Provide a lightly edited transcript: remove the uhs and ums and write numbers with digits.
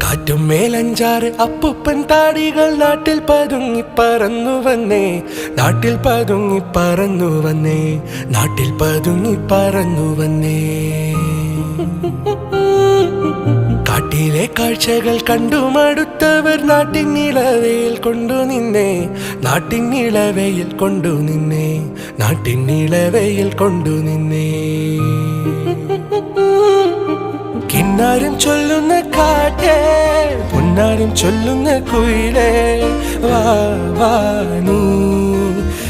കാറ്റും മേലഞ്ചാറ് അപ്പുപ്പൻ താടികൾ നാട്ടിൽ പതുങ്ങി പറന്നു വന്നേ, നാട്ടിൽ പതുങ്ങി പറന്നു വന്നേ, നാട്ടിൽ പതുങ്ങി പറന്നു വന്നേ. കാട്ടിലെ കാഴ്ചകൾ കണ്ടു മടുത്തവർ നാട്ടിൻ നിളവയിൽ കൊണ്ടു നിന്നേ, നാട്ടിൻ നിളവയിൽ കൊണ്ടു നിന്നേ, നാട്ടിൻ നിളവയിൽ കൊണ്ടു നിന്നേ. കിന്നാരം ചൊല്ലുന്ന കാറ്റേ, പൊന്നാരം ചൊല്ലുന്ന കുയിലേ, വാ വാ നീ.